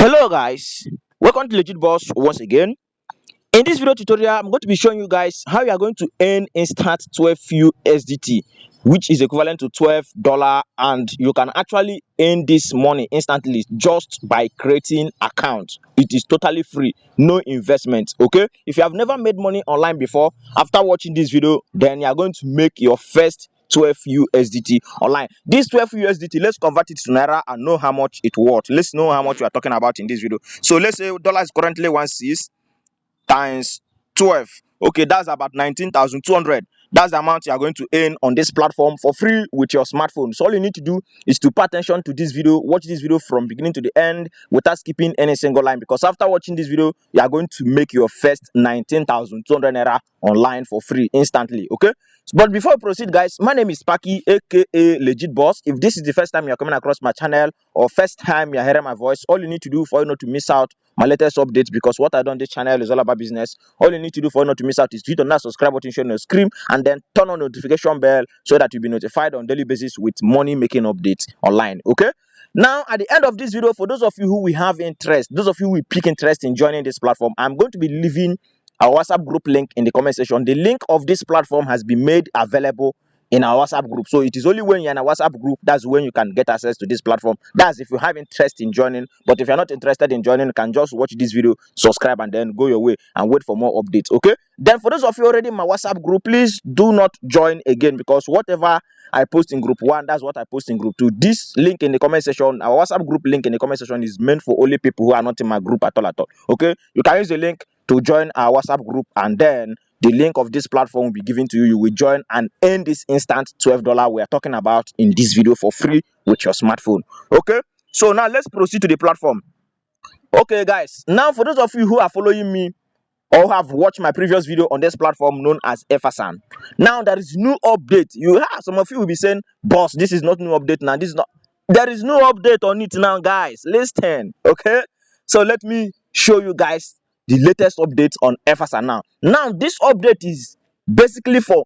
Hello guys, welcome to Legit Boss once again. In this video tutorial, I'm going to be showing you guys how you are going to earn instant 12 USDT, which is equivalent to $12, and you can actually earn this money instantly just by creating account. It is totally free, no investment. Okay, if you have never made money online before, after watching this video, then you are going to make your first 12 USDT online. This 12 USDT, let's convert it to naira and know how much it worth. Let's know how much we are talking about in this video. So let's say dollar is currently 1.6 times 12. Okay, that's about 19,200. That's the amount you are going to earn on this platform for free with your smartphone. So all you need to do is to pay attention to this video, watch this video from beginning to the end without skipping any single line, because after watching this video you are going to make your first 19,200 naira online for free instantly. Okay, but before we proceed guys, my name is Paki, aka Legit Boss. If this is the first time you're coming across my channel or first time you're hearing my voice, all you need to do for you not to miss out my latest updates, because what I do on this channel is all about business. All you need to do for you not to miss out is to hit on that subscribe button showing your screen and then turn on notification bell so that you'll be notified on daily basis with money making updates online. Okay, now at the end of this video, for those of you who will have interest, those of you who will pick interest in joining this platform, I'm going to be leaving our WhatsApp group link in the comment section. The link of this platform has been made available in our WhatsApp group, so it is only when you're in a WhatsApp group that's when you can get access to this platform. That's if you have interest in joining. But if you're not interested in joining, you can just watch this video, subscribe, and then go your way and wait for more updates. Okay, then for those of you already in my WhatsApp group, please do not join again, because whatever I post in group 1, that's what I post in group 2. This link in the comment section, our WhatsApp group link in the comment section, is meant for only people who are not in my group at all. Okay, you can use the link to join our WhatsApp group, and then the link of this platform will be given to you. You will join and earn this instant $12 we are talking about in this video for free with your smartphone. Okay, so now let's proceed to the platform. Okay guys, now for those of you who are following me or have watched my previous video on this platform known as Effasan, now there is new update. You have some of you will be saying, boss, this is not new update now, this is not. There is no update on it now guys, listen. Okay, so let me show you guys the latest updates on Effasan. Now this update is basically for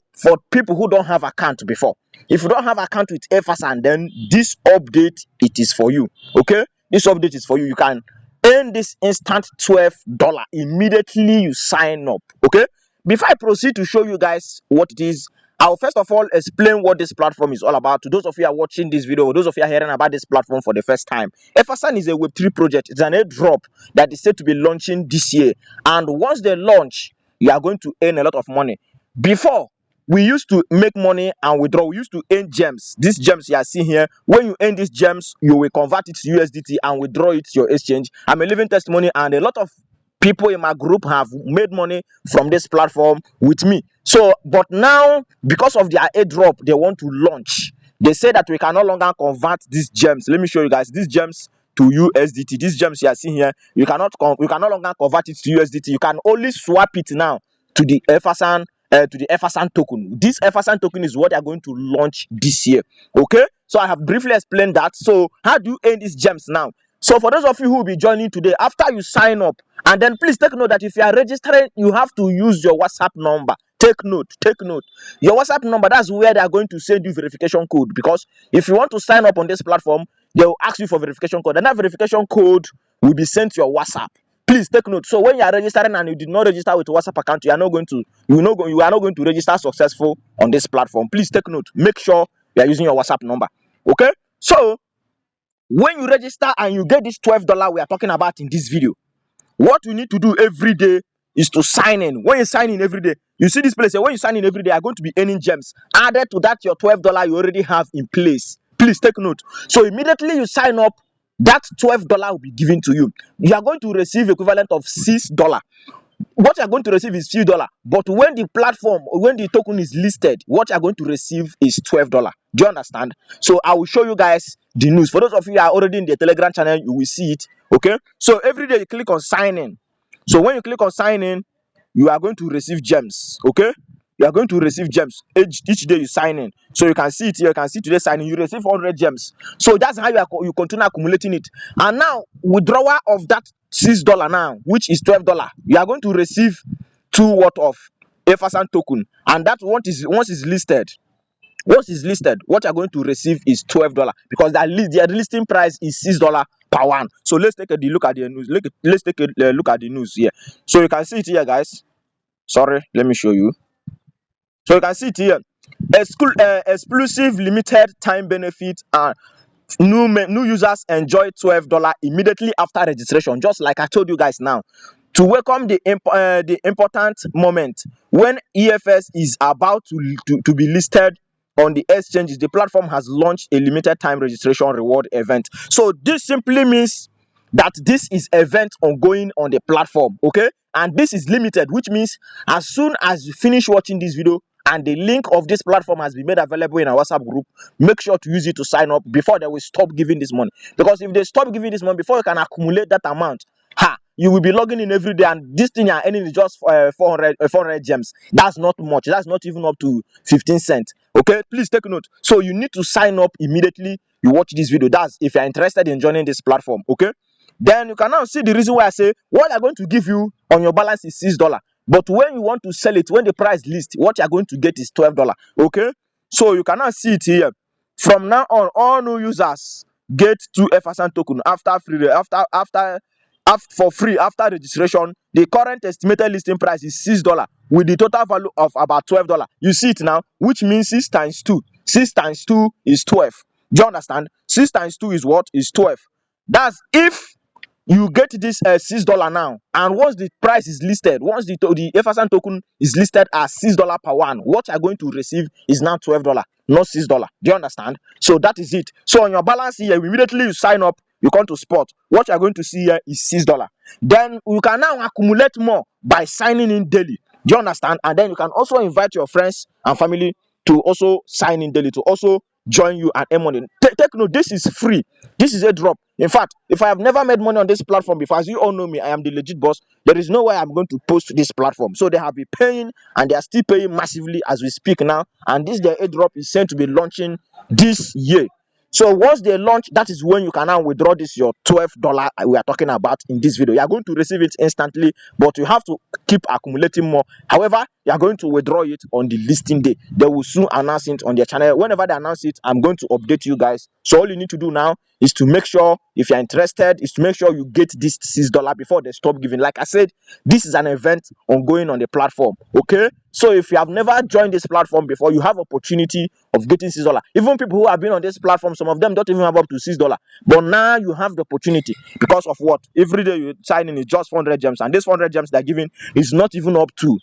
people who don't have account before. If you don't have account with Effasan, then this update, it is for you. Okay, this update is for you. You can earn this instant $12 immediately you sign up. Okay, before I proceed to show you guys what it is, I'll first of all explain what this platform is all about to those of you who are watching this video, or those of you who are hearing about this platform for the first time. Effasan is a Web3 project. It's an airdrop that is said to be launching this year, and once they launch, you are going to earn a lot of money. Before, we used to make money and withdraw. We used to earn gems. These gems you are seeing here, when you earn these gems, you will convert it to USDT and withdraw it to your exchange. I'm a living testimony, and a lot of people in my group have made money from this platform with me. So but now, because of their airdrop they want to launch, they say that we can no longer convert these gems. Let me show you guys these gems to USDT. These gems you are seeing here, you can no longer convert it to USDT. You can only swap it now to the Effasan token. This Effasan token is what they are going to launch this year. Okay, so I have briefly explained that. So how do you earn these gems now? So for those of you who will be joining today, after you sign up, and then please take note that if you are registering, you have to use your WhatsApp number. Take note, your WhatsApp number. That's where they are going to send you verification code, because if you want to sign up on this platform, they will ask you for verification code, and that verification code will be sent to your WhatsApp. Please take note. So when you are registering and you did not register with a WhatsApp account, you are not going to register successful on this platform. Please take note. Make sure you are using your WhatsApp number. Okay, so when you register and you get this $12 we are talking about in this video, what you need to do every day is to sign in. When you sign in every day, you see this place here, when you sign in every day, you are going to be earning gems added to that your $12 you already have in place. Please take note. So immediately you sign up, that $12 will be given to you. You are going to receive equivalent of $6. What you are going to receive is few dollar, but when the token is listed, what you are going to receive is $12. Do you understand? So I will show you guys the news. For those of you who are already in the Telegram channel, you will see it. Okay, so every day you click on sign in. So when you click on sign in, you are going to receive gems. Okay, you are going to receive gems each day you sign in. So you can see it here. You can see today signing, you receive 100 gems. So that's how you continue accumulating it. And now withdrawal of that $6 now, which is $12, you are going to receive 2 worth of Effasan token, and that once is listed, Once it's listed, what you're going to receive is $12 because their listing price is $6 per one. So let's take a look at the news. Let's take a look at the news here. So you can see it here, guys. Sorry, let me show you. So you can see it here. Exclusive limited time benefit and new users enjoy $12 immediately after registration, just like I told you guys now. To welcome the important moment when EFS is about to be listed on the exchanges, the platform has launched a limited time registration reward event. So this simply means that this is event ongoing on the platform, okay? And this is limited, which means as soon as you finish watching this video and the link of this platform has been made available in our WhatsApp group, make sure to use it to sign up before they will stop giving this money. Because if they stop giving this money before you can accumulate that amount, you will be logging in every day, and this thing you're earning is just 400 gems. That's not much. That's not even up to 15 cents. Okay, please take note. So you need to sign up immediately you watch this video. That's if you're interested in joining this platform. Okay, then you can now see the reason why I say what they're going to give you on your balance is $6. But when you want to sell it, when the price list, what you're going to get is $12. Okay, so you can now see it here. From now on, all new users get 2 FSN token for free after registration. The current estimated listing price is $6 with the total value of about $12. You see it now, which means 6 times 2. 6 times 2 is 12. Do you understand? 6 times 2 is what? Is 12. That's if you get this $6 now, and once the price is listed, once the FSN token is listed as $6 per one, what you're going to receive is now $12, not $6. Do you understand? So that is it. So on your balance here, immediately you sign up, you come to spot, what you're going to see here is $6. Then you can now accumulate more by signing in daily. Do you understand? And then you can also invite your friends and family to also sign in daily, to also join you and earn money. Take note, this is free. This is a drop. In fact, if I have never made money on this platform before, as you all know me, I am the legit boss. There is no way I'm going to post this platform. So they have been paying, and they are still paying massively as we speak now. And this their airdrop is said to be launching this year. So once they launch, that is when you can now withdraw this your $12 we are talking about in this video. You are going to receive it instantly, but you have to keep accumulating more. However, you are going to withdraw it on the listing day. They will soon announce it on their channel. Whenever they announce it, I'm going to update you guys. So all you need to do now is to make sure, if you're interested, is to make sure you get this $6 before they stop giving. Like I said, this is an event ongoing on the platform. Okay, so if you have never joined this platform before, you have opportunity of getting $6. Even people who have been on this platform, some of them don't even have up to $6. But now you have the opportunity because of what? Every day you sign in is just 400 gems, and this 400 gems they're giving is not even up to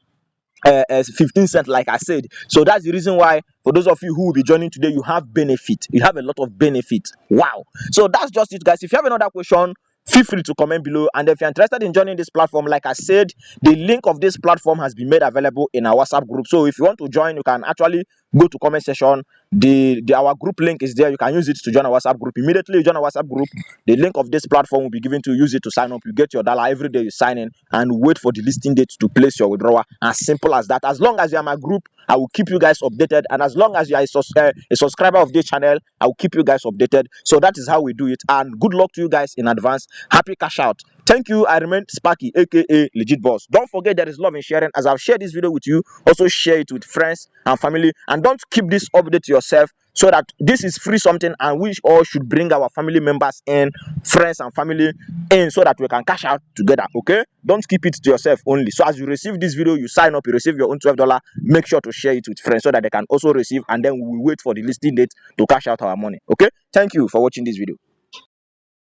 15 cents, like I said. So that's the reason why, for those of you who will be joining today, you have benefit. You have a lot of benefit. Wow. So that's just it, guys. If you have another question, feel free to comment below. And if you're interested in joining this platform, like I said, the link of this platform has been made available in our WhatsApp group. So if you want to join, you can actually go to comment section. Our group link is there. You can use it to join our WhatsApp group. Immediately you join our WhatsApp group, the link of this platform will be given to you. Use it to sign up. You get your dollar every day. You sign in and wait for the listing date to place your withdrawal. As simple as that. As long as you are my group, I will keep you guys updated, and as long as you are a subscriber of this channel, I will keep you guys updated. So that is how we do it, and good luck to you guys in advance. Happy cash out. Thank you. I remain Sparky, aka Legit Boss. Don't forget there is love in sharing. As I've shared this video with you, also share it with friends and family, and don't keep this update to yourself, so that this is free something, and we all should bring our family members in, friends and family in, so that we can cash out together. Okay, don't keep it to yourself only. So as you receive this video, you sign up, you receive your own $12. Make sure to share it with friends so that they can also receive, and then we will wait for the listing date to cash out our money. Okay, thank you for watching this video.